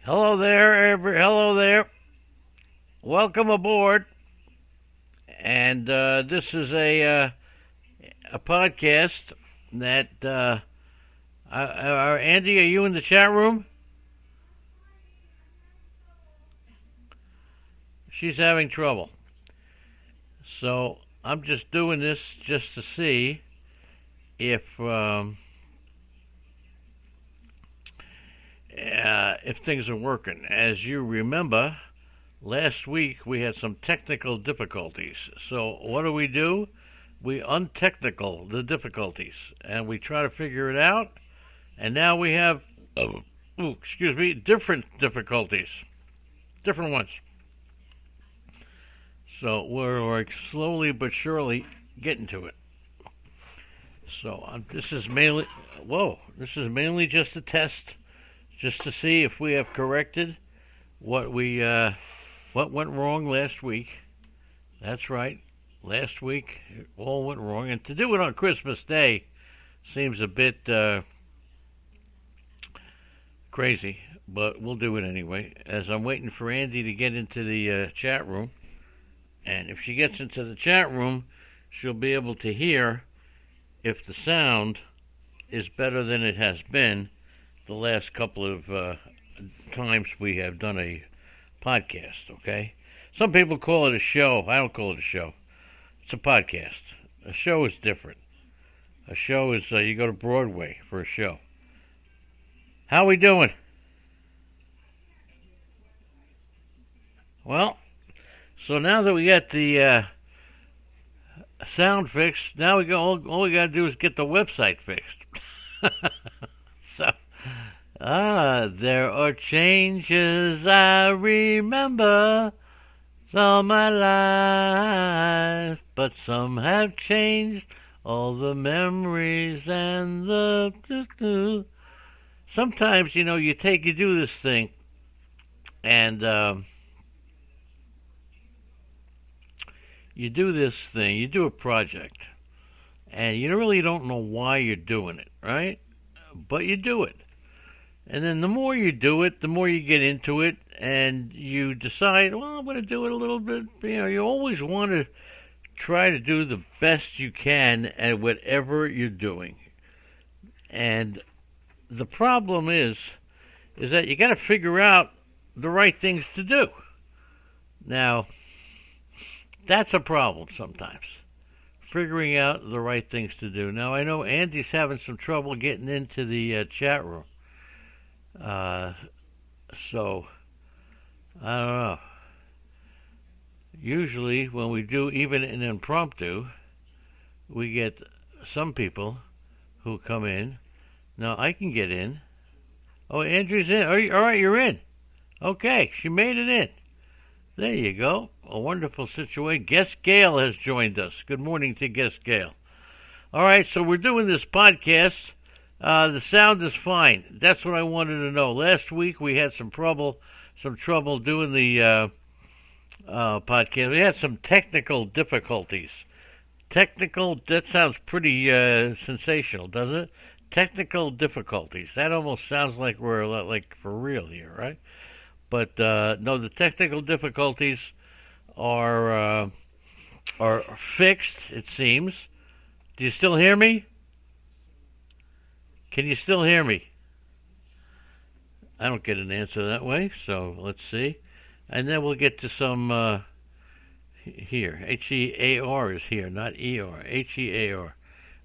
Hello there. Welcome aboard. And this is a podcast that Andy, are you in the chat room? She's having trouble. So I'm just doing this just to see if things are working. As you remember, last week we had some technical difficulties. So what do? We untechnical the difficulties and we try to figure it out. And now we have, different difficulties, different ones. So we're like slowly but surely getting to it. So this is mainly just a test, just to see if we have corrected what went wrong last week. That's right, last week it all went wrong, and to do it on Christmas Day seems a bit crazy, but we'll do it anyway. As I'm waiting for Andy to get into the chat room, and if she gets into the chat room, she'll be able to hear if the sound is better than it has been the last couple of times we have done a podcast, okay? Some people call it a show. I don't call it a show. It's a podcast. A show is different. A show is, you go to Broadway for a show. How we doing? Well, so now that we got the sound fixed, now all we got to do is get the website fixed. So, there are changes I remember all my life, but some have changed all the memories and the. Sometimes, you do this thing, and you do a project, and you really don't know why you're doing it, right? But you do it. And then the more you do it, the more you get into it, and you decide, well, I'm going to do it a little bit. You always want to try to do the best you can at whatever you're doing. And the problem is that you got to figure out the right things to do. Now, that's a problem sometimes, figuring out the right things to do. Now, I know Andy's having some trouble getting into the chat room. So, I don't know. Usually, when we do even an impromptu, we get some people who come in. Now, I can get in. Oh, Andrew's in. All right, you're in. Okay, she made it in. There you go. A wonderful situation. Guest Gail has joined us. Good morning to Guest Gail. All right, so we're doing this podcast. The sound is fine. That's what I wanted to know. Last week we had some trouble doing the podcast. We had some technical difficulties. That sounds pretty sensational, doesn't it? Technical difficulties. That almost sounds like we're like for real here, right? But no, the technical difficulties are fixed, it seems. Do you still hear me? Can you still hear me? I don't get an answer that way, so let's see. And then we'll get to some here. H-E-A-R is here, not E-R. H-E-A-R.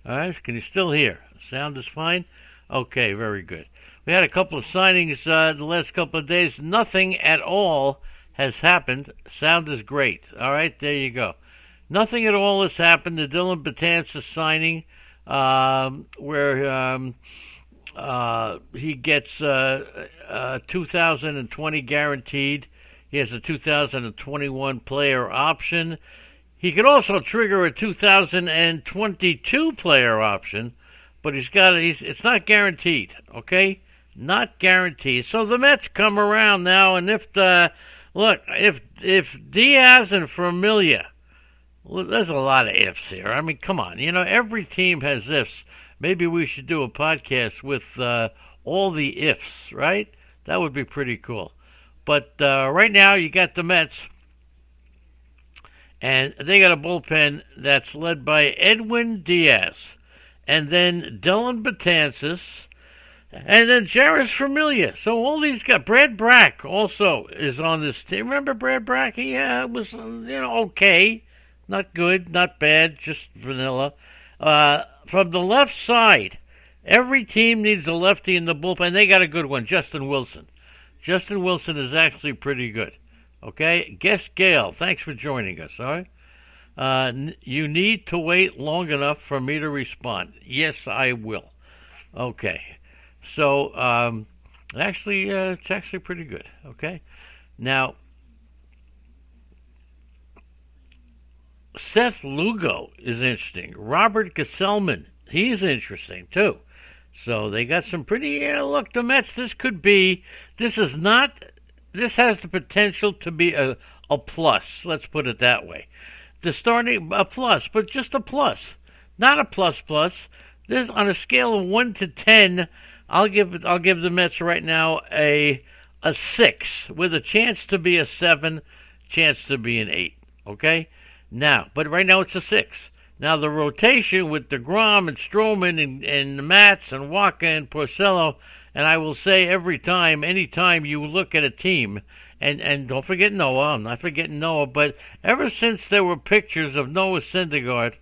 All right, can you still hear? Sound is fine? Okay, very good. We had a couple of signings the last couple of days. Nothing at all has happened. Sound is great. All right, there you go. Nothing at all has happened. The Dylan Betances signing, where he gets 2020 guaranteed. He has a 2021 player option. He could also trigger a 2022 player option, but it's not guaranteed, okay? Not guaranteed. So the Mets come around now, and if Diaz and Familia, there's a lot of ifs here. I mean, come on. Every team has ifs. Maybe we should do a podcast with all the ifs, right? That would be pretty cool. But right now, you got the Mets, and they got a bullpen that's led by Edwin Diaz, and then Dylan Betances, and then Jarvis Familia. So all these guys, Brad Brack also is on this team. Remember Brad Brack? He was, okay. Not good, not bad, just vanilla. From the left side, every team needs a lefty in the bullpen. They got a good one, Justin Wilson. Justin Wilson is actually pretty good. Okay? Guest Gale, thanks for joining us, all right? You need to wait long enough for me to respond. Yes, I will. Okay. So, it's actually pretty good, okay? Now, Seth Lugo is interesting. Robert Gesellman, he's interesting, too. So, they got some pretty, look, the Mets, this has the potential to be a plus, let's put it that way. A plus, but just a plus. Not a plus. This, on a scale of 1 to 10, I'll give the Mets right now a 6 with a chance to be a 7, chance to be an 8. Okay, now, but right now it's a 6. Now the rotation with DeGrom and Stroman and Matz and Waka and Porcello, and I will say anytime you look at a team, and don't forget Noah. I'm not forgetting Noah, but ever since there were pictures of Noah Syndergaard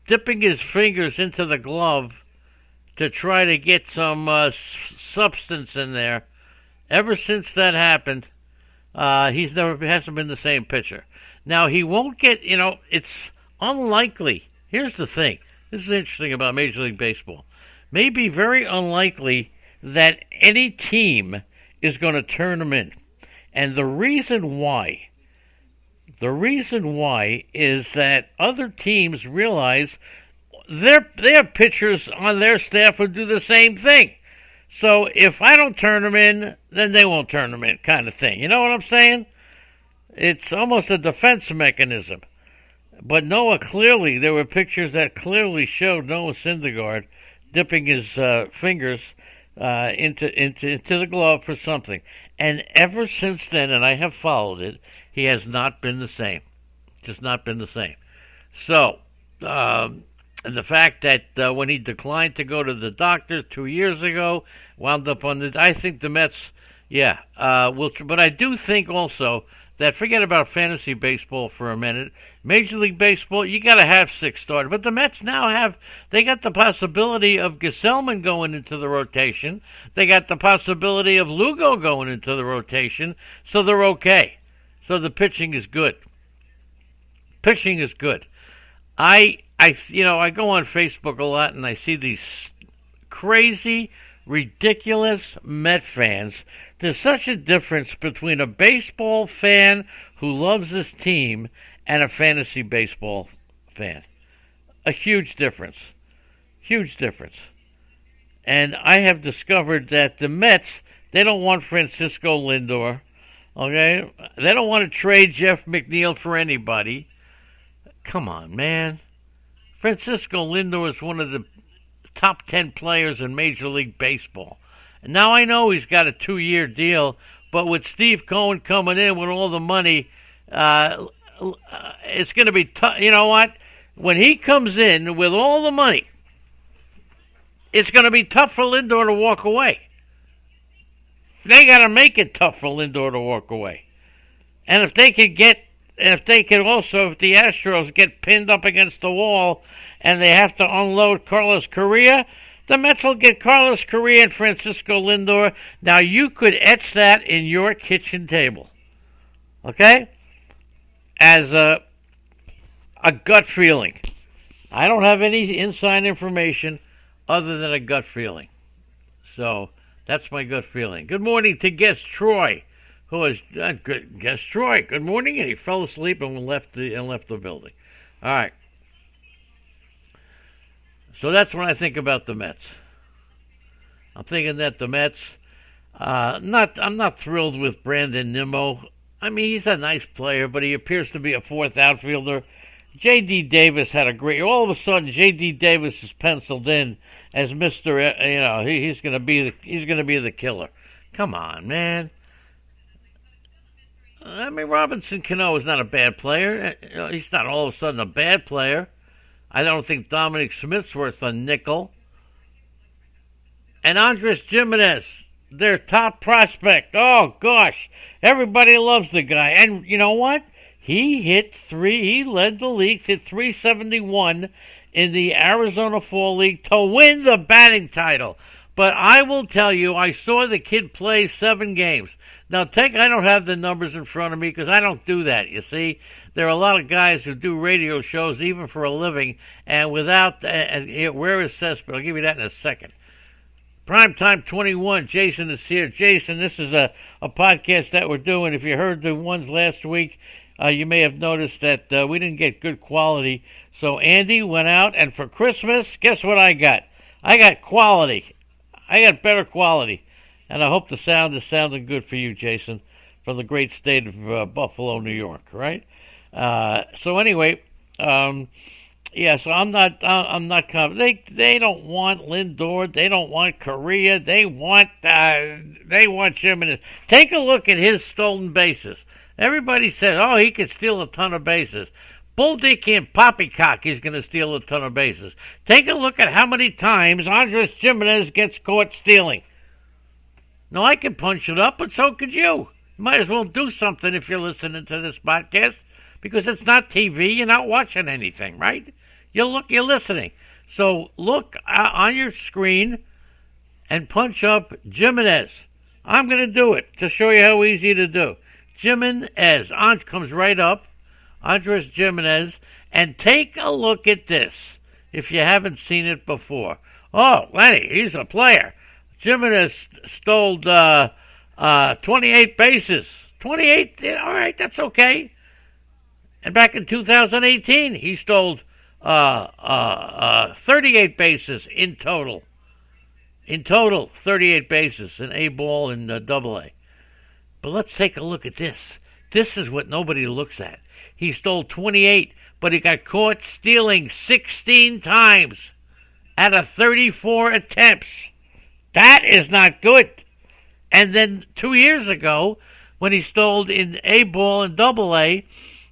dipping his fingers into the glove to try to get some substance in there. Ever since that happened, hasn't been the same pitcher. Now, he won't get, it's unlikely. Here's the thing. This is interesting about Major League Baseball. May be very unlikely that any team is going to turn him in. And the reason why is that other teams realize they have pitchers on their staff who do the same thing. So if I don't turn them in, then they won't turn them in, kind of thing. You know what I'm saying? It's almost a defense mechanism. But there were pictures that clearly showed Noah Syndergaard dipping his fingers into the glove for something. And ever since then, and I have followed it, he has not been the same. Just not been the same. So, and the fact that when he declined to go to the doctor 2 years ago, wound up I think the Mets, but I do think also that, forget about fantasy baseball for a minute, Major League Baseball, you got to have 6 starters. But the Mets now they got the possibility of Gesellman going into the rotation. They got the possibility of Lugo going into the rotation, so they're okay. So the pitching is good. I go on Facebook a lot and I see these crazy, ridiculous Met fans. There's such a difference between a baseball fan who loves this team and a fantasy baseball fan. A huge difference. And I have discovered that the Mets, they don't want Francisco Lindor. Okay? They don't want to trade Jeff McNeil for anybody. Come on, man. Francisco Lindor is one of the top 10 players in Major League Baseball. And now I know he's got a 2-year deal, but with Steve Cohen coming in with all the money, it's going to be tough. You know what? When he comes in with all the money, it's going to be tough for Lindor to walk away. They got to make it tough for Lindor to walk away. And if the Astros get pinned up against the wall and they have to unload Carlos Correa, the Mets will get Carlos Correa and Francisco Lindor. Now, you could etch that in your kitchen table. Okay? As a gut feeling. I don't have any inside information other than a gut feeling. So, that's my gut feeling. Good morning to guest Troy, who is guest Troy. Good morning, and he fell asleep and left the building. All right. So that's what I think about the Mets. I'm thinking that the Mets. I'm not thrilled with Brandon Nimmo. I mean, he's a nice player, but he appears to be a fourth outfielder. J.D. Davis had a great. All of a sudden, J.D. Davis is penciled in as Mister. He's going to be the killer. Come on, man. I mean, Robinson Cano is not a bad player. He's not all of a sudden a bad player. I don't think Dominic Smith's worth a nickel. And Andres Gimenez, their top prospect. Oh, gosh. Everybody loves the guy. And you know what? He led the league, hit 371 in the Arizona Fall League to win the batting title. But I will tell you, I saw the kid play 7 games. Now, I don't have the numbers in front of me because I don't do that, you see. There are a lot of guys who do radio shows even for a living, and without, where is Cespedes? I'll give you that in a second. Primetime 21, Jason is here. Jason, this is a podcast that we're doing. If you heard the ones last week, you may have noticed that we didn't get good quality. So Andy went out, and for Christmas, guess what I got? I got quality. I got better quality. And I hope the sound is sounding good for you, Jason, from the great state of Buffalo, New York, right? So anyway, so I'm not confident. They don't want Lindor. They don't want Correa. They want Jimenez. Take a look at his stolen bases. Everybody says, oh, he could steal a ton of bases. Bull Dick and Poppycock, he's going to steal a ton of bases. Take a look at how many times Andres Gimenez gets caught stealing. Now, I can punch it up, but so could you. You might as well do something if you're listening to this podcast, because it's not TV. You're not watching anything, right? You're listening. So look on your screen and punch up Gimenez. I'm going to do it to show you how easy to do. Gimenez. Comes right up. Andres Gimenez. And take a look at this if you haven't seen it before. Oh, Lenny, he's a player. Gimenez stole 28 bases. 28? All right, that's okay. And back in 2018, he stole 38 bases in total. In total, 38 bases in A ball and double A. But let's take a look at this. This is what nobody looks at. He stole 28, but he got caught stealing 16 times out of 34 attempts. That is not good. And then 2 years ago, when he stole in A ball and double A,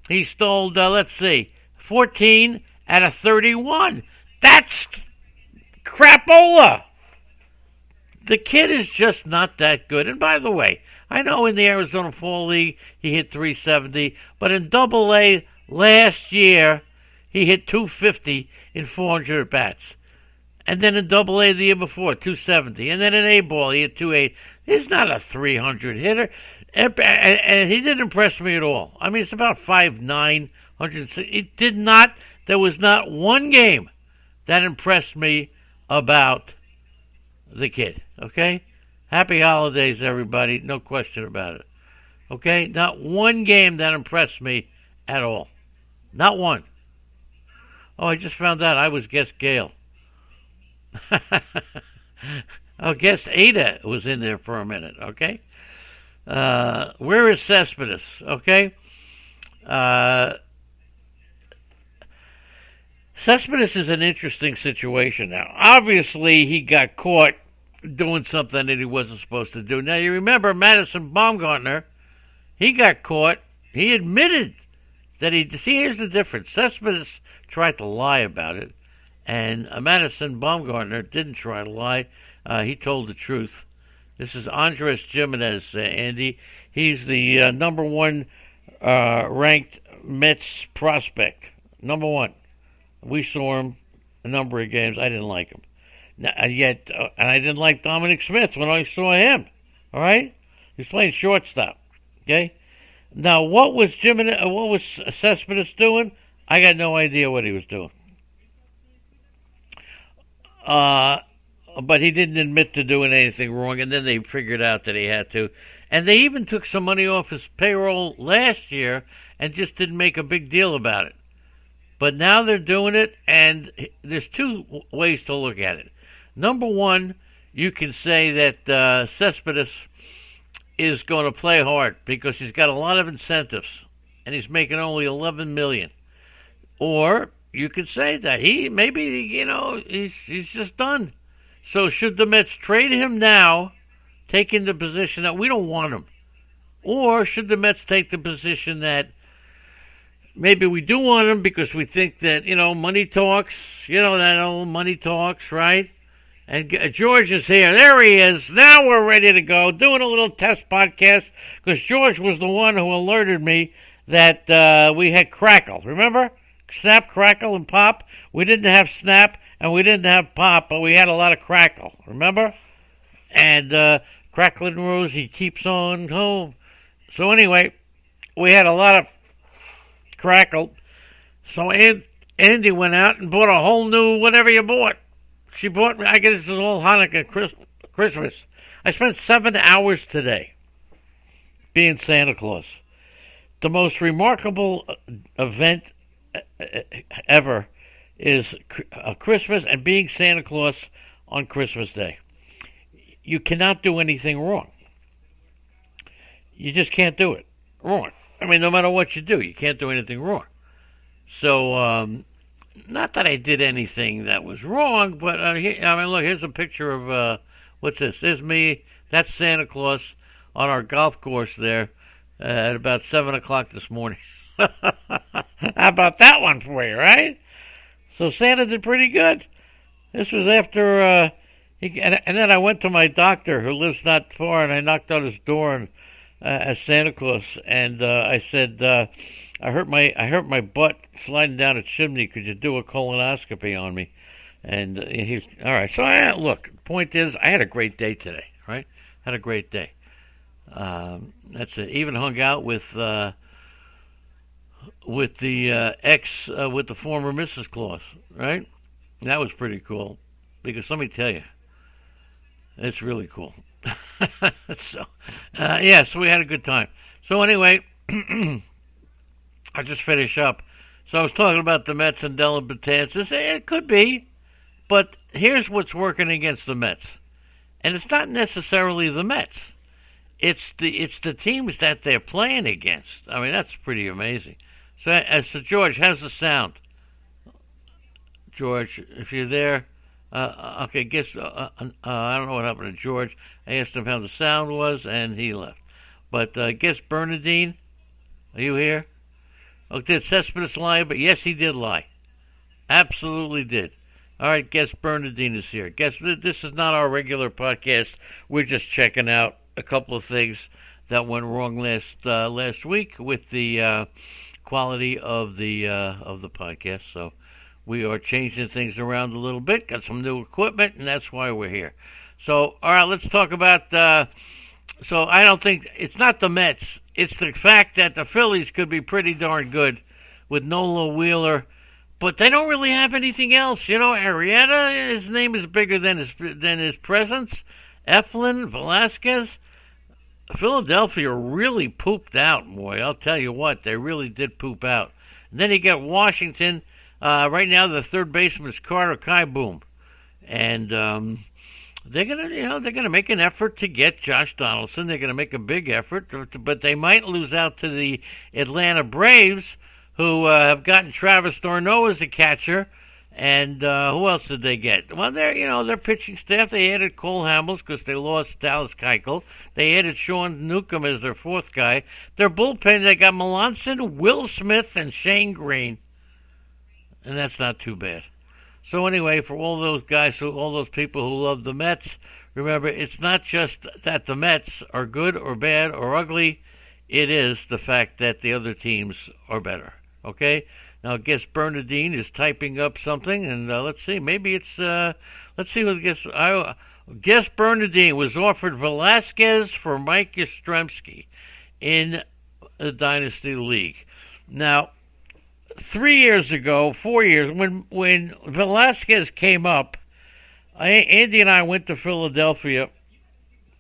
he stole, 14 out of 31. That's crapola. The kid is just not that good. And by the way, I know in the Arizona Fall League he hit 370, but in double A last year he hit 250 in 400 at-bats. And then in double A the year before, 270. And then in A ball he hit 280. He's not a 300 hitter. And he didn't impress me at all. I mean, it's about 5'9", 160. It did not. There was not one game that impressed me about the kid. Okay? Happy holidays, everybody. No question about it. Okay? Not one game that impressed me at all. Not one. Oh, I just found out I was guest Gale. Oh, guest Ada was in there for a minute. Okay? Where is Cespedes? Okay? Cespedes is an interesting situation now. Obviously, he got caught doing something that he wasn't supposed to do. Now, you remember Madison Bumgarner, he got caught. He admitted that see, here's the difference. Cespedes tried to lie about it, and Madison Bumgarner didn't try to lie. He told the truth. This is Andres Gimenez, Andy. He's the number one ranked Mets prospect. Number one. We saw him a number of games. I didn't like him. And I didn't like Dominic Smith when I saw him. All right? He's playing shortstop. Okay? Now, what was Cespedes doing? I got no idea what he was doing. But he didn't admit to doing anything wrong, and then they figured out that he had to. And they even took some money off his payroll last year and just didn't make a big deal about it. But now they're doing it, and there's two ways to look at it. Number one, you can say that Cespedes is going to play hard because he's got a lot of incentives, and he's making only $11 million. Or you could say that he's just done. So should the Mets trade him now, taking the position that we don't want him? Or should the Mets take the position that maybe we do want him because we think that, money talks, that old money talks, right? And George is here. There he is. Now we're ready to go. Doing a little test podcast because George was the one who alerted me that we had Crackle. Remember? Snap, Crackle, and Pop. We didn't have Snap and we didn't have Pop, but we had a lot of Crackle. Remember? And Crackling Rosie keeps on home. So anyway, we had a lot of Crackle. So Andy went out and bought a whole new whatever you bought. She bought me, I guess this is all Hanukkah, Christmas. I spent 7 hours today being Santa Claus. The most remarkable event ever is Christmas and being Santa Claus on Christmas Day. You cannot do anything wrong. You just can't do it wrong. I mean, no matter what you do, you can't do anything wrong. So, not that I did anything that was wrong, but look, here's a picture of what's this? There's me. That's Santa Claus on our golf course there at about 7 o'clock this morning. How about that one for you, right? So Santa did pretty good. This was after, and then I went to my doctor who lives not far, and I knocked on his door as Santa Claus, and I said, I hurt my butt sliding down a chimney. Could you do a colonoscopy on me? And he's all right. So look. Point is, I had a great day today. Right? Had a great day. That's it. Even hung out with the with the former Mrs. Claus. Right? That was pretty cool. Because let me tell you, it's really cool. So we had a good time. So anyway. I just finish up. So I was talking about the Mets and Dellin Betances. It could be, but here's what's working against the Mets, and it's not necessarily the Mets. It's the teams that they're playing against. I mean, that's pretty amazing. So George, how's the sound? George, if you're there, okay. I don't know what happened to George. I asked him how the sound was, and he left. But guess Bernadine, are you here? Oh, did Cespedes lie? But yes, he did lie. Absolutely did. All right, guest Bernadine is here. Guess this is not our regular podcast. We're just checking out a couple of things that went wrong last week with the quality of the podcast. So we are changing things around a little bit. Got some new equipment, and that's why we're here. So all right, let's talk about. So I don't think it's not the Mets. It's the fact that the Phillies could be pretty darn good with Nola Wheeler, but they don't really have anything else. Arrieta, his name is bigger than his presence. Eflin, Velasquez, Philadelphia really pooped out, boy. I'll tell you what, they really did poop out. And then you got Washington. Right now, the third baseman is Carter Kieboom, and they're gonna make an effort to get Josh Donaldson. They're gonna make a big effort, but they might lose out to the Atlanta Braves, who have gotten Travis d'Arnaud as a catcher. And who else did they get? Well, their pitching staff. They added Cole Hamels because they lost Dallas Keuchel. They added Sean Newcomb as their fourth guy. Their bullpen, they got Melanson, Will Smith, and Shane Green, and that's not too bad. So anyway, for all those guys, all those people who love the Mets, remember, it's not just that the Mets are good or bad or ugly. It is the fact that the other teams are better. Okay? Now, I guess Bernadine is typing up something, and let's see. Maybe it's, let's see what guess Bernadine was offered Velasquez for Mike Yastrzemski in the Dynasty League. Now, 3 years ago, 4 years, when Velasquez came up, Andy and I went to Philadelphia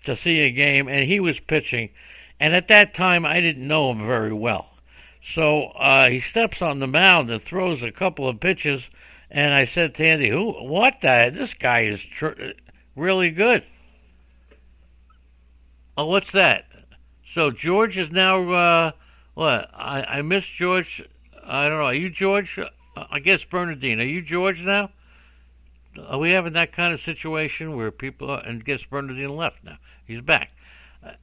to see a game, and he was pitching. And at that time, I didn't know him very well. So he steps on the mound and throws a couple of pitches, and I said to Andy, this guy is really good. Oh, what's that? So George is now, what? I missed George. I don't know. Are you George? I guess Bernadine. Are you George now? Are we having that kind of situation where people and guess Bernadine left now? He's back.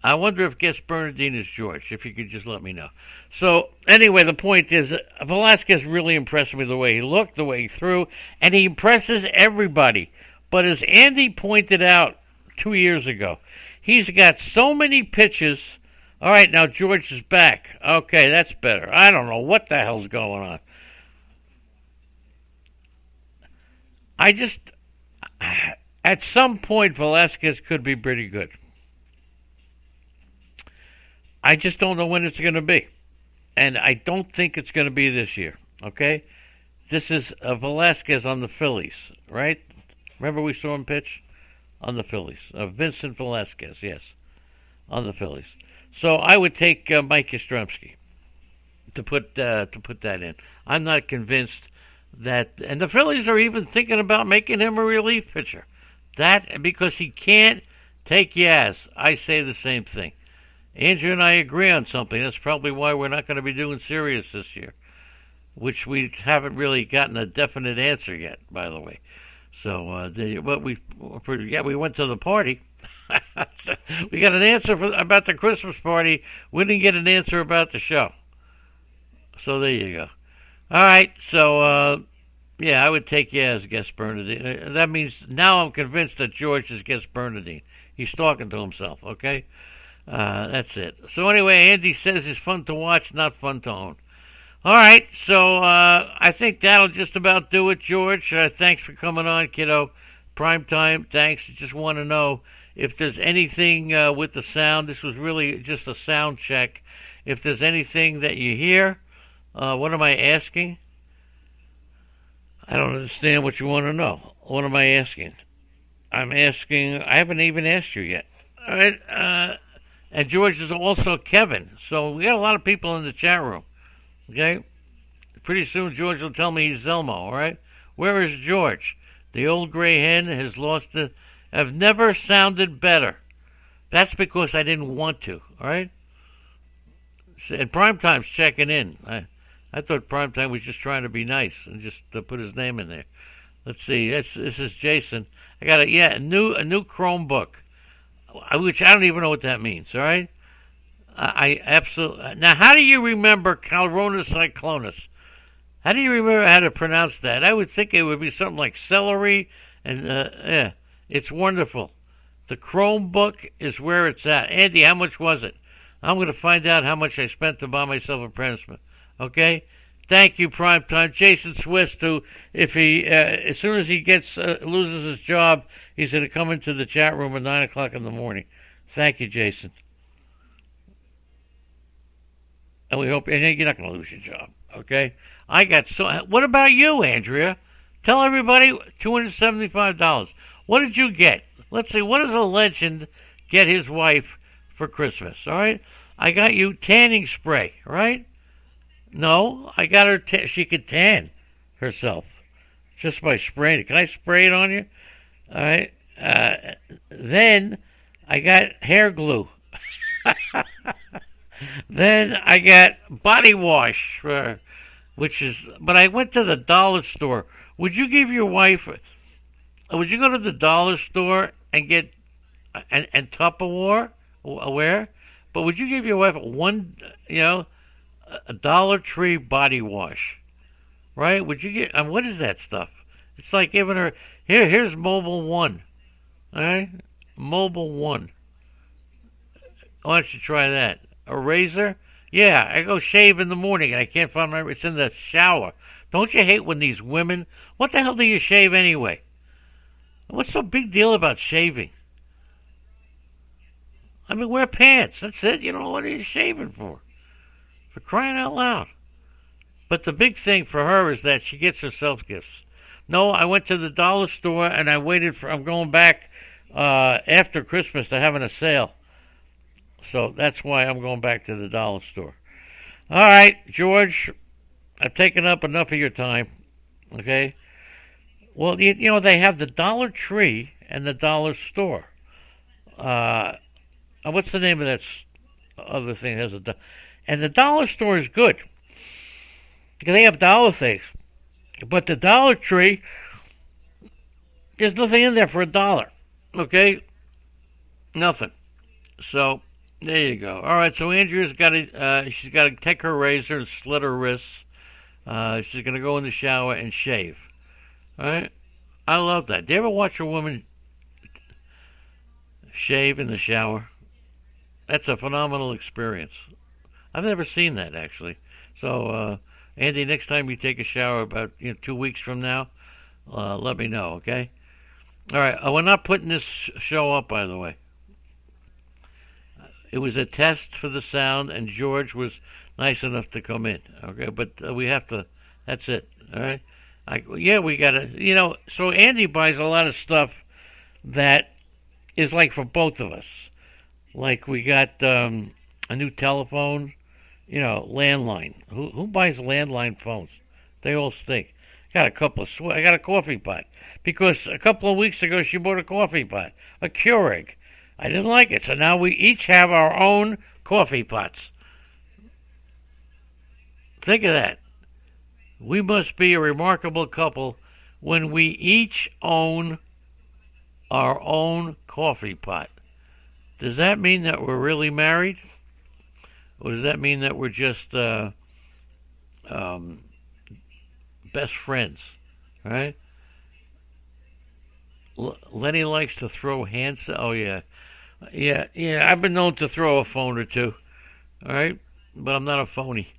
I wonder if guest Bernadine is George. If you could just let me know. So anyway, the point is, Velasquez really impressed me the way he looked, the way he threw, and he impresses everybody. But as Andy pointed out 2 years ago, he's got so many pitches. All right, now George is back. Okay, that's better. I don't know what the hell's going on. I just, at some point, Velasquez could be pretty good. I just don't know when it's going to be. And I don't think it's going to be this year, okay? This is Velasquez on the Phillies, right? Remember we saw him pitch? On the Phillies. Vincent Velasquez, yes, on the Phillies. So I would take Mike Yastrzemski to put that in. I'm not convinced that, and the Phillies are even thinking about making him a relief pitcher. That because he can't take Yaz. I say the same thing. Andrew and I agree on something. That's probably why we're not going to be doing Sirius this year, which we haven't really gotten a definite answer yet, by the way. So, we went to the party. We got an answer about the Christmas party. We didn't get an answer about the show. So there you go. All right. So, I would take as guest Bernadine. That means now I'm convinced that George is guest Bernadine. He's talking to himself. Okay. That's it. So anyway, Andy says it's fun to watch, not fun to own. All right, so I think that'll just about do it, George. Thanks for coming on, kiddo. Prime time, thanks. Just want to know if there's anything with the sound. This was really just a sound check. If there's anything that you hear, what am I asking? I don't understand what you want to know. What am I asking? I'm asking, I haven't even asked you yet. All right, and George is also Kevin. So we got a lot of people in the chat room. Okay? Pretty soon George will tell me he's Zelmo, all right? Where is George? The old gray hen has lost it. I've never sounded better. That's because I didn't want to, all right? And Primetime's checking in. I thought Primetime was just trying to be nice and just put his name in there. Let's see. This is Jason. I got a new Chromebook, which I don't even know what that means, all right? I absolutely. Now, how do you remember Calrona cyclonus? How do you remember how to pronounce that? I would think it would be something like celery, and it's wonderful. The Chromebook is where it's at. Andy, how much was it? I'm going to find out how much I spent to buy myself a Princeman. Okay? Thank you, Primetime. Jason Swiss, who, if he, as soon as he loses his job, he's going to come into the chat room at 9 o'clock in the morning. Thank you, Jason. And we hope, and you're not going to lose your job, okay? What about you, Andrea? Tell everybody $275. What did you get? Let's see, what does a legend get his wife for Christmas, all right? I got you tanning spray, right? No, I got her, she could tan herself just by spraying it. Can I spray it on you? All right. Then I got hair glue. Then I got body wash, but I went to the dollar store. Would you give your wife, would you go to the dollar store and get, and Tupperware, aware? But would you give your wife a Dollar Tree body wash, right? Would you get, what is that stuff? It's like giving her, here's Mobile One, all right? Mobile One. Why don't you try that? A razor? Yeah, I go shave in the morning and I can't find it's in the shower. Don't you hate when these women, what the hell do you shave anyway? What's the big deal about shaving? I mean, wear pants, that's it. You know, what are you shaving for? For crying out loud. But the big thing for her is that she gets herself gifts. No, I went to the dollar store and I'm going back after Christmas. They're having a sale. So that's why I'm going back to the dollar store. All right, George, I've taken up enough of your time. Okay? Well, you know, they have the Dollar Tree and the dollar store. What's the name of that other thing that has and the dollar store is good. Because they have dollar things. But the Dollar Tree, there's nothing in there for $1. Okay, nothing. So there you go. All right. So Andrea's got to she's got to take her razor and slit her wrists. She's gonna go in the shower and shave. All right. I love that. Do you ever watch a woman shave in the shower? That's a phenomenal experience. I've never seen that actually. So Andy, next time you take a shower, about 2 weeks from now, let me know. Okay. All right. We're not putting this show up, by the way. It was a test for the sound, and George was nice enough to come in. Okay, but we have to. That's it. All right. We gotta. So Andy buys a lot of stuff that is like for both of us. Like we got a new telephone. Landline. Who buys landline phones? They all stink. I got a coffee pot because a couple of weeks ago she bought a coffee pot, a Keurig. I didn't like it, so now we each have our own coffee pots. Think of that. We must be a remarkable couple when we each own our own coffee pot. Does that mean that we're really married? Or does that mean that we're just best friends? Right? Lenny likes to throw hands. Oh, yeah. Yeah, I've been known to throw a phone or two, all right? But I'm not a phony.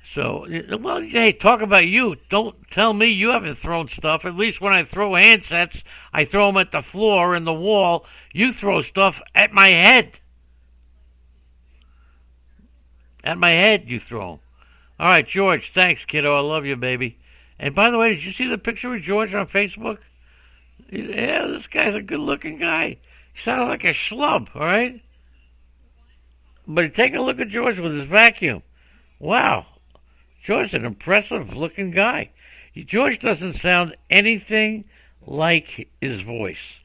So, well, hey, talk about you. Don't tell me you haven't thrown stuff. At least when I throw handsets, I throw them at the floor and the wall. You throw stuff at my head. At my head, you throw them. All right, George, thanks, kiddo. I love you, baby. And by the way, did you see the picture of George on Facebook? Yeah, this guy's a good-looking guy. He sounds like a schlub, all right? But take a look at George with his vacuum. Wow. George's an impressive-looking guy. George doesn't sound anything like his voice.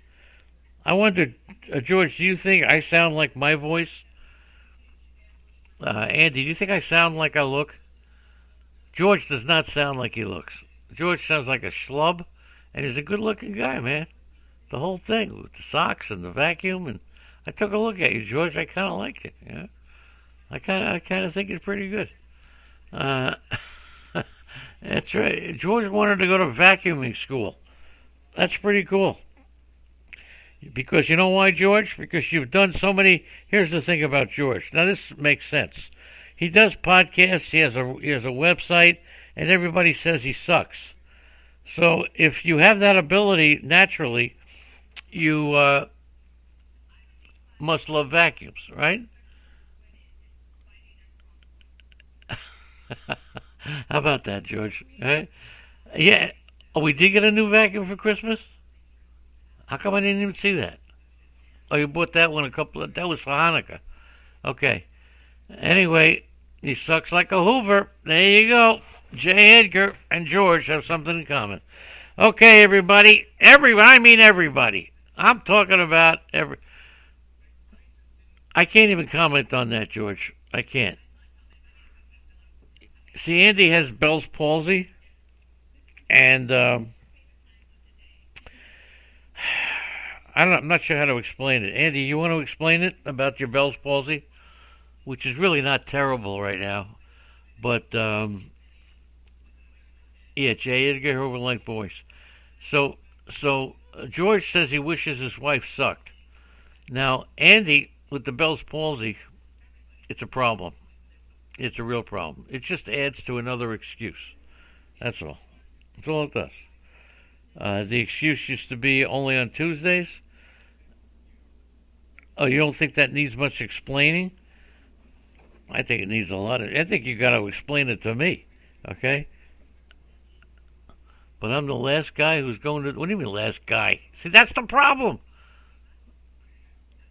I wonder, George, do you think I sound like my voice? Andy, do you think I sound like I look? George does not sound like he looks. George sounds like a schlub, and he's a good-looking guy, man. The whole thing with the socks and the vacuum, and I took a look at you, George. I kind of liked it. Yeah, I kind of think it's pretty good. That's right. George wanted to go to vacuuming school. That's pretty cool. Because you know why, George? Because you've done so many. Here's the thing about George. Now this makes sense. He does podcasts. He has a website, and everybody says he sucks. So if you have that ability naturally, you must love vacuums, right? How about that, George? Right? Yeah. Oh, we did get a new vacuum for Christmas? How come I didn't even see that? Oh, you bought that one that was for Hanukkah. Okay. Anyway, he sucks like a Hoover. There you go. J. Edgar and George have something in common. Okay, everybody. I mean everybody. I'm talking about I can't even comment on that, George. I can't. See, Andy has Bell's palsy, and I'm not sure how to explain it. Andy, you want to explain it about your Bell's palsy, which is really not terrible right now, but yeah, J. Edgar Hoover like voice. So George says he wishes his wife sucked. Now, Andy with the Bell's palsy, it's a problem. It's a real problem. It just adds to another excuse. That's all. That's all it does. The excuse used to be only on Tuesdays. Oh, you don't think that needs much explaining? I think it needs a lot of. I think you got to explain it to me, okay? But I'm the last guy who's going to. What do you mean, last guy? See, that's the problem.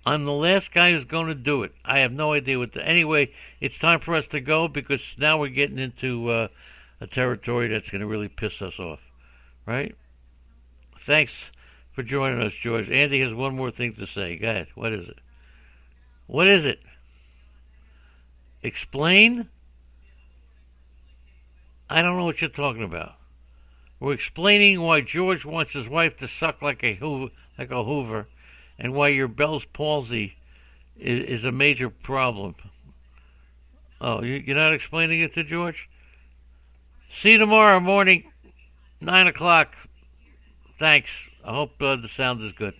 I'm the last guy who's going to do it. I have no idea what the. Anyway, it's time for us to go because now we're getting into a territory that's going to really piss us off, right? Thanks for joining us, George. Andy has one more thing to say. Go ahead. What is it? What is it? Explain? I don't know what you're talking about. We're explaining why George wants his wife to suck like a Hoover, and why your Bell's palsy is a major problem. Oh, you're not explaining it to George? See you tomorrow morning, 9 o'clock. Thanks. I hope the sound is good.